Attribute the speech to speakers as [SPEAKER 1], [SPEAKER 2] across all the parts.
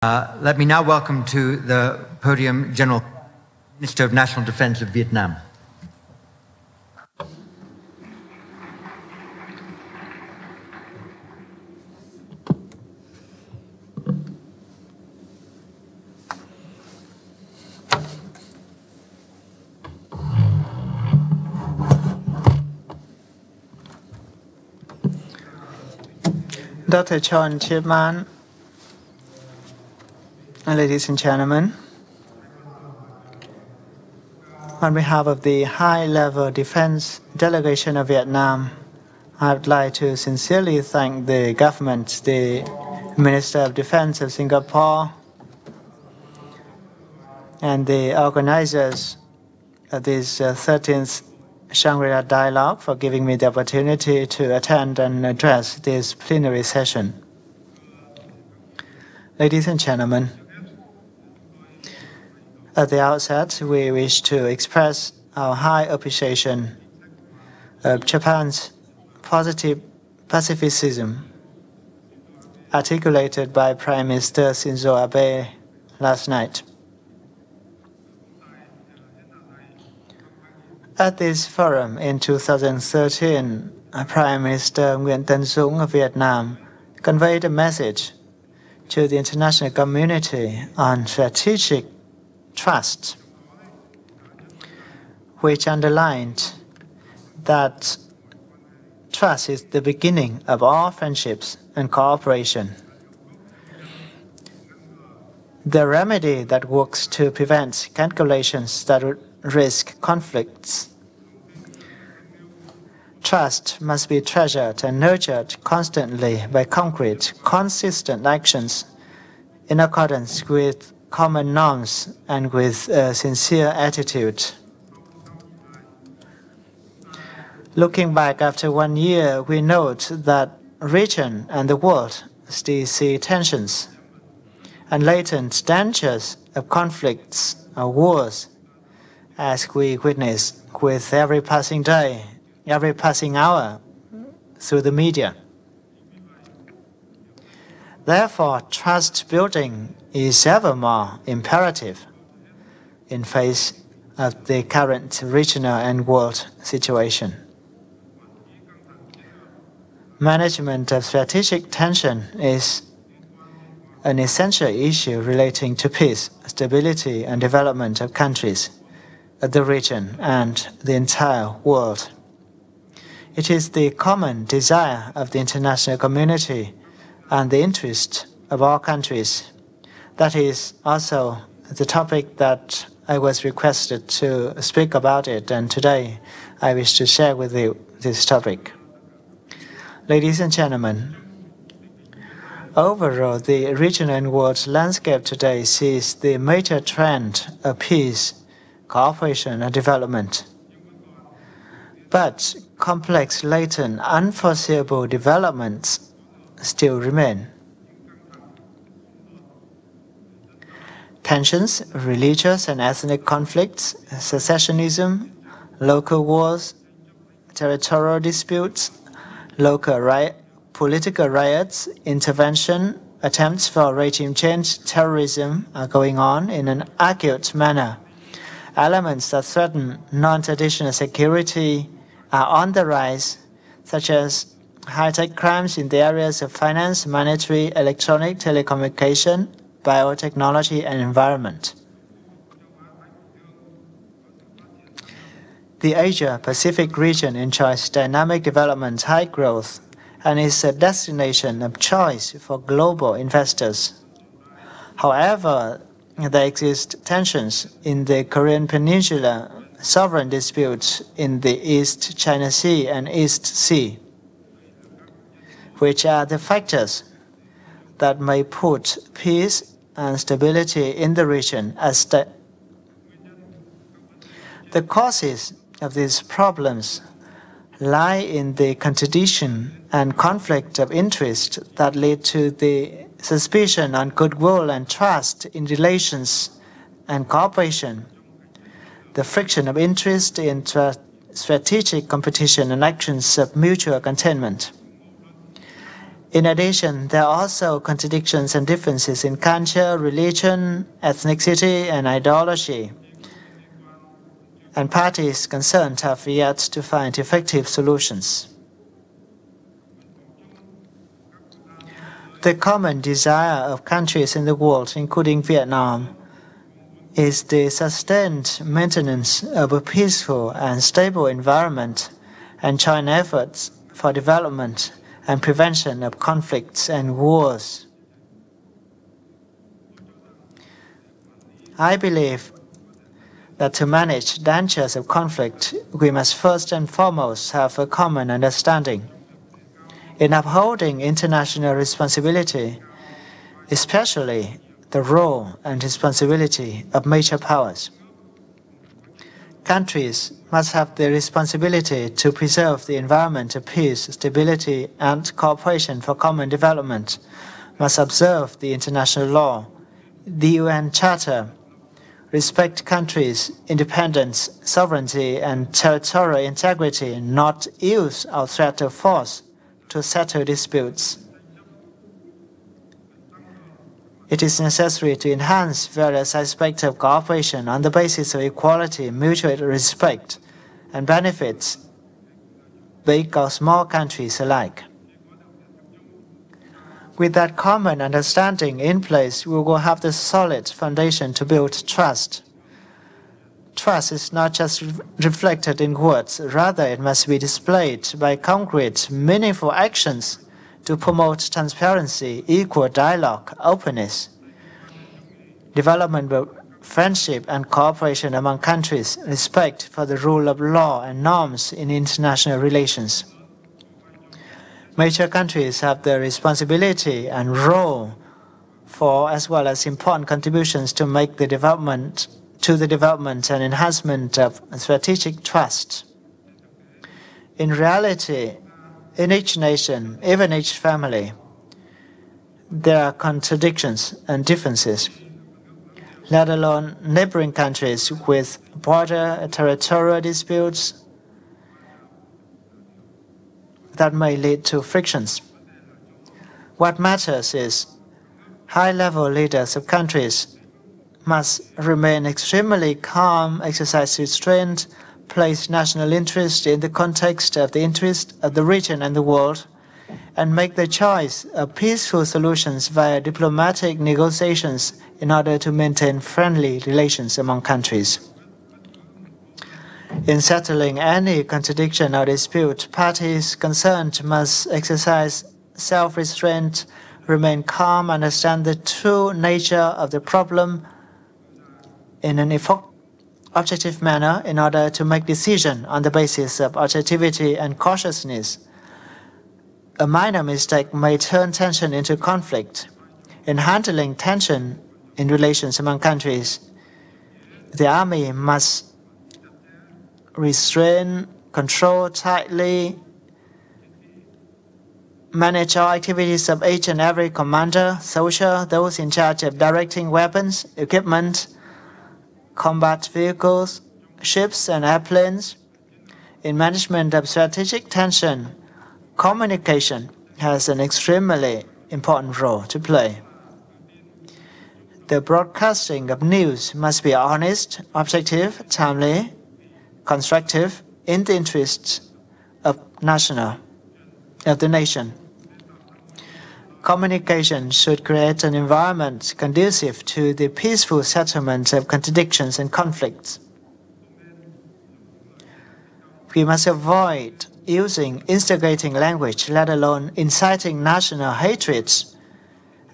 [SPEAKER 1] Let me now welcome to the podium General Minister of National Defense of Vietnam.
[SPEAKER 2] Dr. Chon Chipman, ladies and gentlemen, on behalf of the high-level defense delegation of Vietnam, I would like to sincerely thank the government, the Minister of Defense of Singapore, and the organizers of this 13th Shangri Dialogue for giving me the opportunity to attend and address this plenary session. Ladies and gentlemen, at the outset, we wish to express our high appreciation of Japan's positive pacifism articulated by Prime Minister Shinzo Abe last night. At this forum in 2013, Prime Minister Nguyễn Tấn Dũng of Vietnam conveyed a message to the international community on strategic trust, which underlined that trust is the beginning of all friendships and cooperation. The remedy that works to prevent calculations that would risk conflicts. Trust must be treasured and nurtured constantly by concrete, consistent actions in accordance with common norms and with a sincere attitude. Looking back after 1 year, we note that region and the world still see tensions and latent dangers of conflicts or wars, as we witness with every passing day, every passing hour through the media. Therefore, trust building is ever more imperative in face of the current regional and world situation. Management of strategic tension is an essential issue relating to peace, stability, and development of countries, the region, and the entire world. It is the common desire of the international community and the interest of all countries. That is also the topic that I was requested to speak about it, and today I wish to share with you this topic. Ladies and gentlemen, overall, the regional and world landscape today sees the major trend of peace, cooperation, and development. But complex, latent, unforeseeable developments still remain. Tensions, religious and ethnic conflicts, secessionism, local wars, territorial disputes, local political riots, intervention, attempts for regime change, terrorism are going on in an acute manner. Elements that threaten non-traditional security are on the rise, such as high-tech crimes in the areas of finance, monetary, electronic, telecommunication, biotechnology, and environment. The Asia-Pacific region enjoys dynamic development, high growth, and is a destination of choice for global investors. However, there exist tensions in the Korean Peninsula, sovereign disputes in the East China Sea and East Sea, which are the factors that may put peace and stability in the region at stake. The causes of these problems lie in the contradiction and conflict of interest that lead to the suspicion on goodwill and trust in relations and cooperation, the friction of interest in strategic competition and actions of mutual containment. In addition, there are also contradictions and differences in culture, religion, ethnicity, and ideology. And parties concerned have yet to find effective solutions. The common desire of countries in the world, including Vietnam, is the sustained maintenance of a peaceful and stable environment and joint efforts for development and prevention of conflicts and wars. I believe that to manage dangers of conflict, we must first and foremost have a common understanding. In upholding international responsibility, especially the role and responsibility of major powers, countries must have the responsibility to preserve the environment of peace, stability, and cooperation for common development, must observe the international law, the UN Charter, respect countries' independence, sovereignty, and territorial integrity, not use our threat of force to settle disputes. It is necessary to enhance various aspects of cooperation on the basis of equality, mutual respect, and benefits, big or small countries alike. With that common understanding in place, we will have the solid foundation to build trust. Trust is not just reflected in words, rather it must be displayed by concrete, meaningful actions to promote transparency, equal dialogue, openness, development of friendship and cooperation among countries, respect for the rule of law and norms in international relations. Major countries have the responsibility and role for, as well as important contributions to make the development and enhancement of strategic trust. In reality, in each nation, even each family, there are contradictions and differences, let alone neighboring countries with border and territorial disputes that may lead to frictions. What matters is high-level leaders of countries must remain extremely calm, exercise restraint, place national interest in the context of the interest of the region and the world, and make the choice of peaceful solutions via diplomatic negotiations in order to maintain friendly relations among countries. In settling any contradiction or dispute, parties concerned must exercise self-restraint, remain calm, understand the true nature of the problem in an objective manner in order to make decisions on the basis of objectivity and cautiousness. A minor mistake may turn tension into conflict. In handling tension in relations among countries, the army must restrain, control tightly, manage all activities of each and every commander, soldier, those in charge of directing weapons, equipment, combat vehicles, ships, and airplanes. In management of strategic tension, communication has an extremely important role to play. The broadcasting of news must be honest, objective, timely, constructive, in the interests of the nation. Communication should create an environment conducive to the peaceful settlement of contradictions and conflicts. We must avoid using instigating language, let alone inciting national hatreds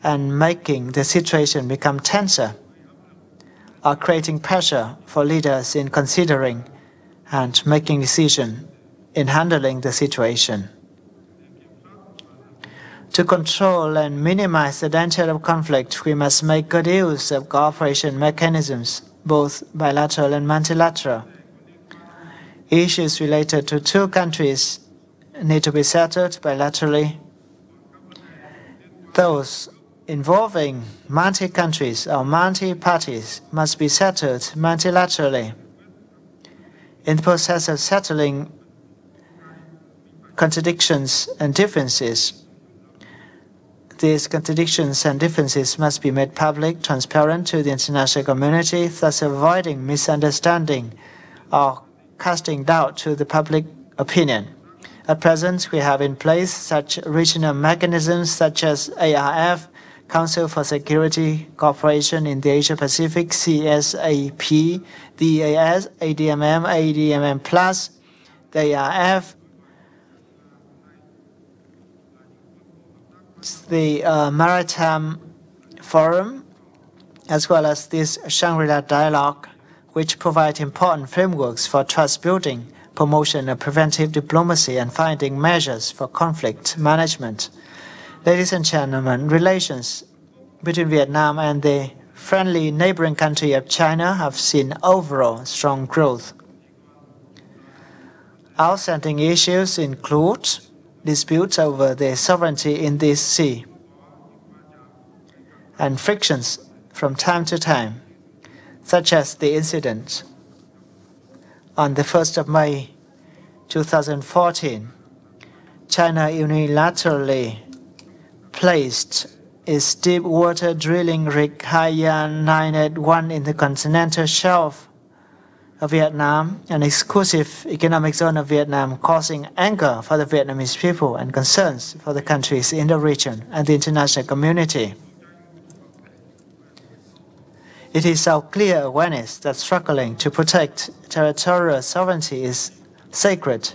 [SPEAKER 2] and making the situation become tenser, or creating pressure for leaders in considering and making decisions in handling the situation. To control and minimize the danger of conflict, we must make good use of cooperation mechanisms, both bilateral and multilateral. Issues related to two countries need to be settled bilaterally. Those involving multi-countries or multi-parties must be settled multilaterally. In the process of settling contradictions and differences, These contradictions and differences must be made public, transparent to the international community, thus avoiding misunderstanding or casting doubt to the public opinion. At present, we have in place such regional mechanisms such as ARF, Council for Security Cooperation in the Asia-Pacific, CSAP, DAS, ADMM, ADMM+, the ARF, the Maritime Forum, as well as this Shangri dialogue, which provide important frameworks for trust building, promotion of preventive diplomacy, and finding measures for conflict management. Ladies and gentlemen, relations between Vietnam and the friendly neighboring country of China have seen overall strong growth. Outstanding issues include disputes over the sovereignty in this sea and frictions from time to time, such as the incident on the 1st of May 2014. China unilaterally placed its deep water drilling rig Haiyan 981 in the continental shelf of Vietnam, an exclusive economic zone of Vietnam, causing anger for the Vietnamese people and concerns for the countries in the region and the international community. It is our clear awareness that struggling to protect territorial sovereignty is sacred.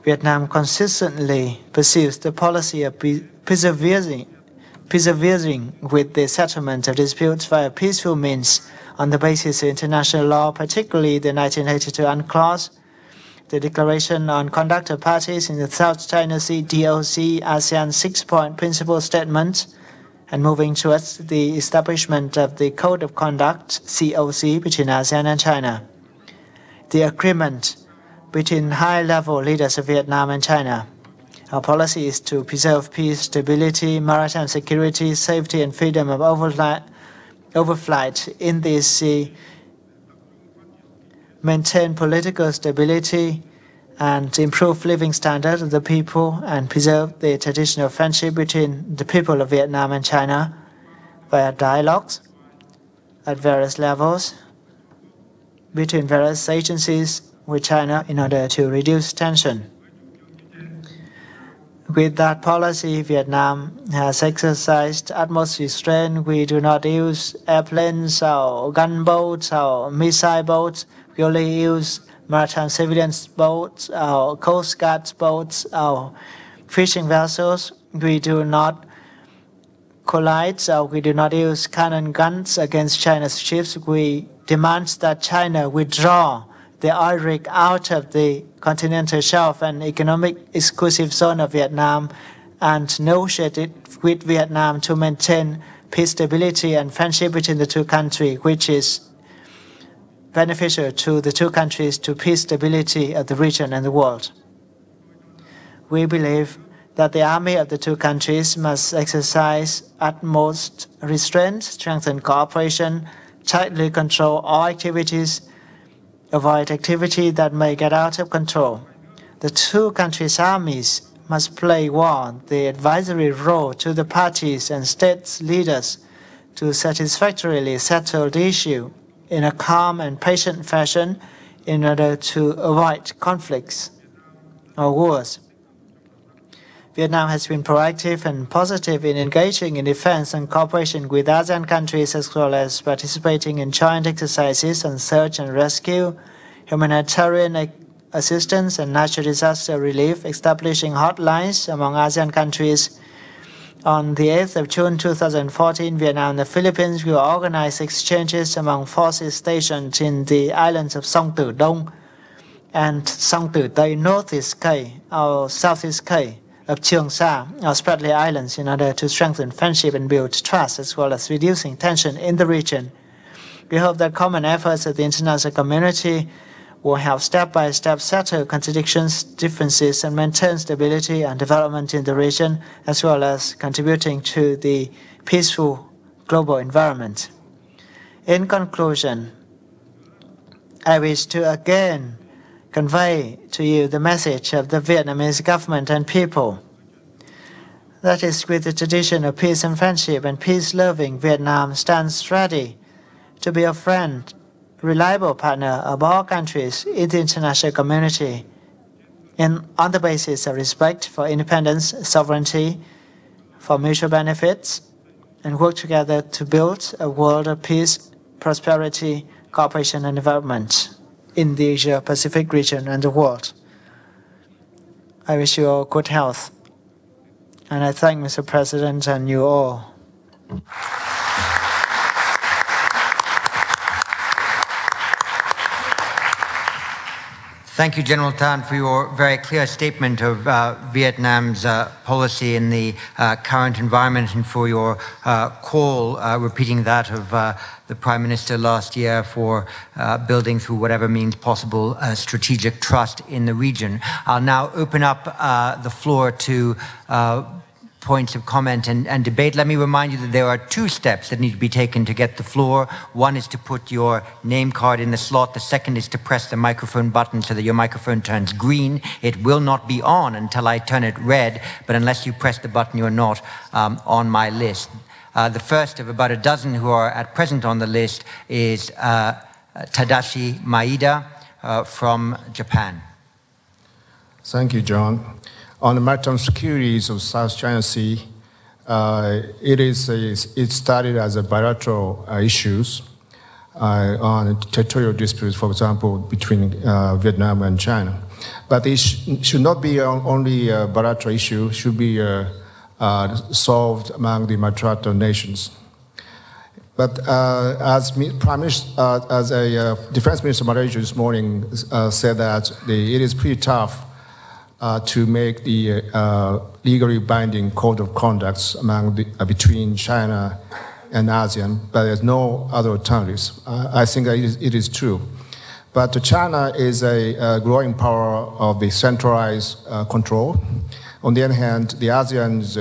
[SPEAKER 2] Vietnam consistently pursues the policy of persevering with the settlement of disputes via peaceful means on the basis of international law, particularly the 1982 UNCLOS, the Declaration on Conduct of Parties in the South China Sea DOC ASEAN 6-point principle statement, and moving towards the establishment of the Code of Conduct COC between ASEAN and China. The agreement between high-level leaders of Vietnam and China. Our policy is to preserve peace, stability, maritime security, safety, and freedom of overflight in this sea, maintain political stability, and improve living standards of the people, and preserve the traditional friendship between the people of Vietnam and China via dialogues at various levels between various agencies with China in order to reduce tension. With that policy, Vietnam has exercised utmost restraint. We do not use airplanes or gunboats or missile boats. We only use maritime surveillance boats, or coast guard boats, or fishing vessels. We do not collide, or we do not use cannon guns against China's ships. We demand that China withdraw the oil rig out of the continental shelf and economic exclusive zone of Vietnam and negotiated with Vietnam to maintain peace, stability, and friendship between the two countries, which is beneficial to the two countries, to peace, stability of the region and the world. We believe that the army of the two countries must exercise utmost restraint, strengthen cooperation, tightly control all activities, avoid activity that may get out of control. The two countries' armies must play the advisory role to the parties and state leaders to satisfactorily settle the issue in a calm and patient fashion in order to avoid conflicts or wars. Vietnam has been proactive and positive in engaging in defense and cooperation with ASEAN countries, as well as participating in joint exercises on search and rescue, humanitarian assistance, and natural disaster relief, establishing hotlines among ASEAN countries. On the 8th of June 2014, Vietnam and the Philippines will organize exchanges among forces stationed in the islands of Song Tử Đông and Song Tử Tây, Northeast Cay, or Southeast Cay, of Trường Sa, or Spratly Islands, in order to strengthen friendship and build trust, as well as reducing tension in the region. We hope that common efforts of the international community will help step-by-step settle contradictions, differences, and maintain stability and development in the region, as well as contributing to the peaceful global environment. In conclusion, I wish to again convey to you the message of the Vietnamese government and people. That is, with the tradition of peace and friendship and peace-loving, Vietnam stands ready to be a friend, reliable partner of all countries in the international community, and on the basis of respect for independence, sovereignty, for mutual benefits, and work together to build a world of peace, prosperity, cooperation, and development in the Asia-Pacific region and the world. I wish you all good health. And I thank Mr. President and you all.
[SPEAKER 1] Thank you, General Tan, for your very clear statement of Vietnam's policy in the current environment, and for your call, repeating that of the Prime Minister last year, for building through whatever means possible strategic trust in the region. I'll now open up the floor to points of comment and debate. Let me remind you that there are two steps that need to be taken to get the floor. One is to put your name card in the slot. The second is to press the microphone button so that your microphone turns green. It will not be on until I turn it red, but unless you press the button, you're not on my list. The first of about a dozen who are at present on the list is Tadashi Maeda from Japan.
[SPEAKER 3] Thank you, John. On the maritime securities of South China Sea, it started as a bilateral issues on territorial disputes, for example, between Vietnam and China. But it should not be only a bilateral issue; it should be solved among the multilateral nations. But as a Defense Minister Malaysia this morning said that it is pretty tough to make the legally binding code of conduct between China and ASEAN, but there's no other alternatives. I think that it is true. But China is a growing power of the centralized control. On the other hand, the ASEAN is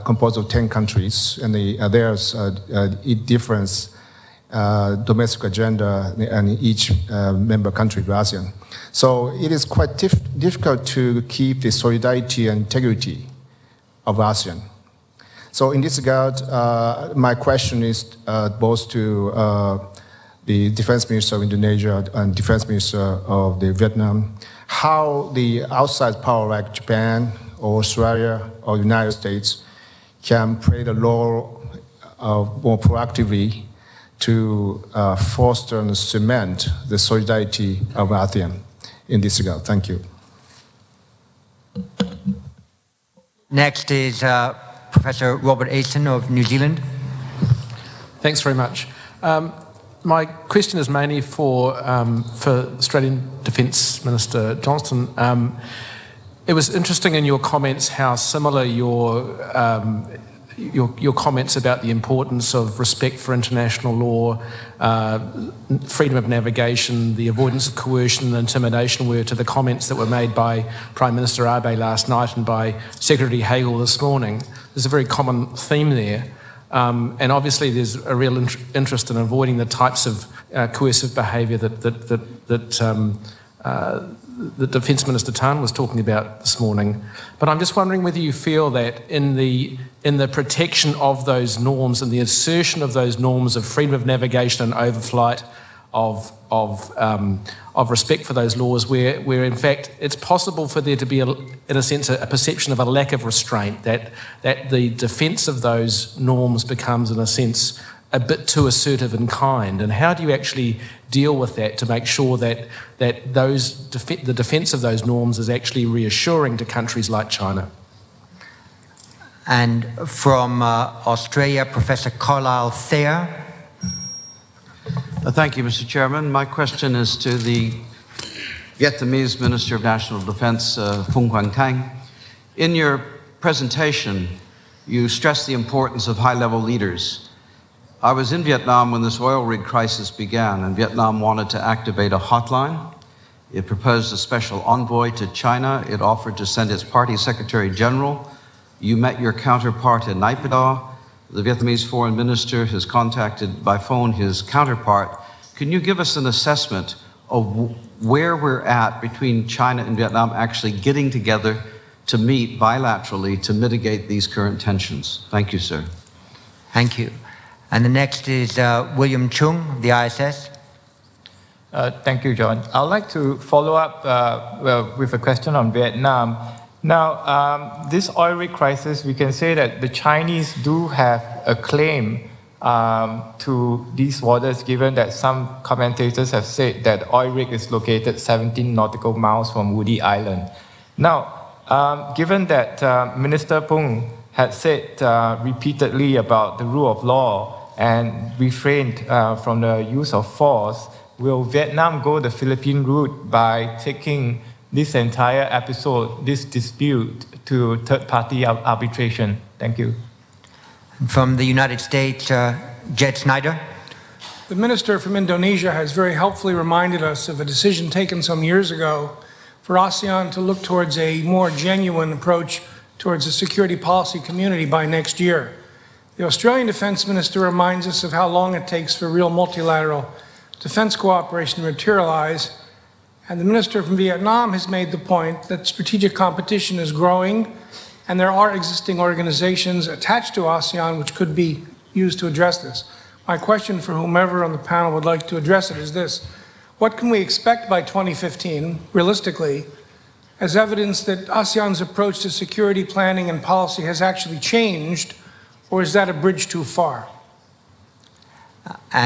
[SPEAKER 3] composed of 10 countries, and there's a different domestic agenda in each member country of ASEAN. So it is quite difficult to keep the solidarity and integrity of ASEAN. So in this regard, my question is both to the Defense Minister of Indonesia and Defense Minister of Vietnam, how the outside power like Japan or Australia or the United States can play the role more proactively to foster and cement the solidarity of ASEAN in this regard. Thank you.
[SPEAKER 1] Next is Professor Robert Asen of New Zealand.
[SPEAKER 4] Thanks very much. My question is mainly for Australian Defence Minister Johnston. It was interesting in your comments how similar your comments about the importance of respect for international law, freedom of navigation, the avoidance of coercion and intimidation were to the comments that were made by Prime Minister Abe last night and by Secretary Hagel this morning. There's a very common theme there. And obviously there's a real interest in avoiding the types of coercive behaviour that Defence Minister Tan was talking about this morning. But I'm just wondering whether you feel that in the protection of those norms and the assertion of those norms of freedom of navigation and overflight, of respect for those laws, where in fact it's possible for there to be, in a sense, a perception of a lack of restraint, that the defence of those norms becomes, in a sense, a bit too assertive in kind. And how do you actually deal with that to make sure that the defence of those norms is actually reassuring to countries like China?
[SPEAKER 1] And from Australia, Professor Carlisle Thayer.
[SPEAKER 5] Thank you, Mr. Chairman. My question is to the Vietnamese Minister of National Defense, Phùng. In your presentation, you stressed the importance of high-level leaders. I was in Vietnam when this oil rig crisis began, and Vietnam wanted to activate a hotline. It proposed a special envoy to China. It offered to send its party secretary general. You met your counterpart in Naypyidaw. The Vietnamese foreign minister has contacted by phone his counterpart. Can you give us an assessment of where we're at between China and Vietnam actually getting together to meet bilaterally to mitigate these current tensions? Thank you, sir.
[SPEAKER 1] Thank you. And the next is William Chung, the ISS.
[SPEAKER 6] Thank you, John. I'd like to follow up with a question on Vietnam. Now, this oil rig crisis, we can say that the Chinese do have a claim to these waters, given that some commentators have said that the oil rig is located 17 nautical miles from Woody Island. Now, given that Minister Phùng had said repeatedly about the rule of law and refrained from the use of force, will Vietnam go the Philippine route by taking this entire episode, this dispute, to third-party arbitration? Thank you.
[SPEAKER 1] From the United States, Jed Snyder.
[SPEAKER 7] The minister from Indonesia has very helpfully reminded us of a decision taken some years ago for ASEAN to look towards a more genuine approach towards a security policy community by next year. The Australian Defence Minister reminds us of how long it takes for real multilateral defence cooperation to materialize, and the minister from Vietnam has made the point that strategic competition is growing, and there are existing organizations attached to ASEAN which could be used to address this. My question for whomever on the panel would like to address it is this: what can we expect by 2015, realistically, as evidence that ASEAN's approach to security planning and policy has actually changed, or is that a bridge too far?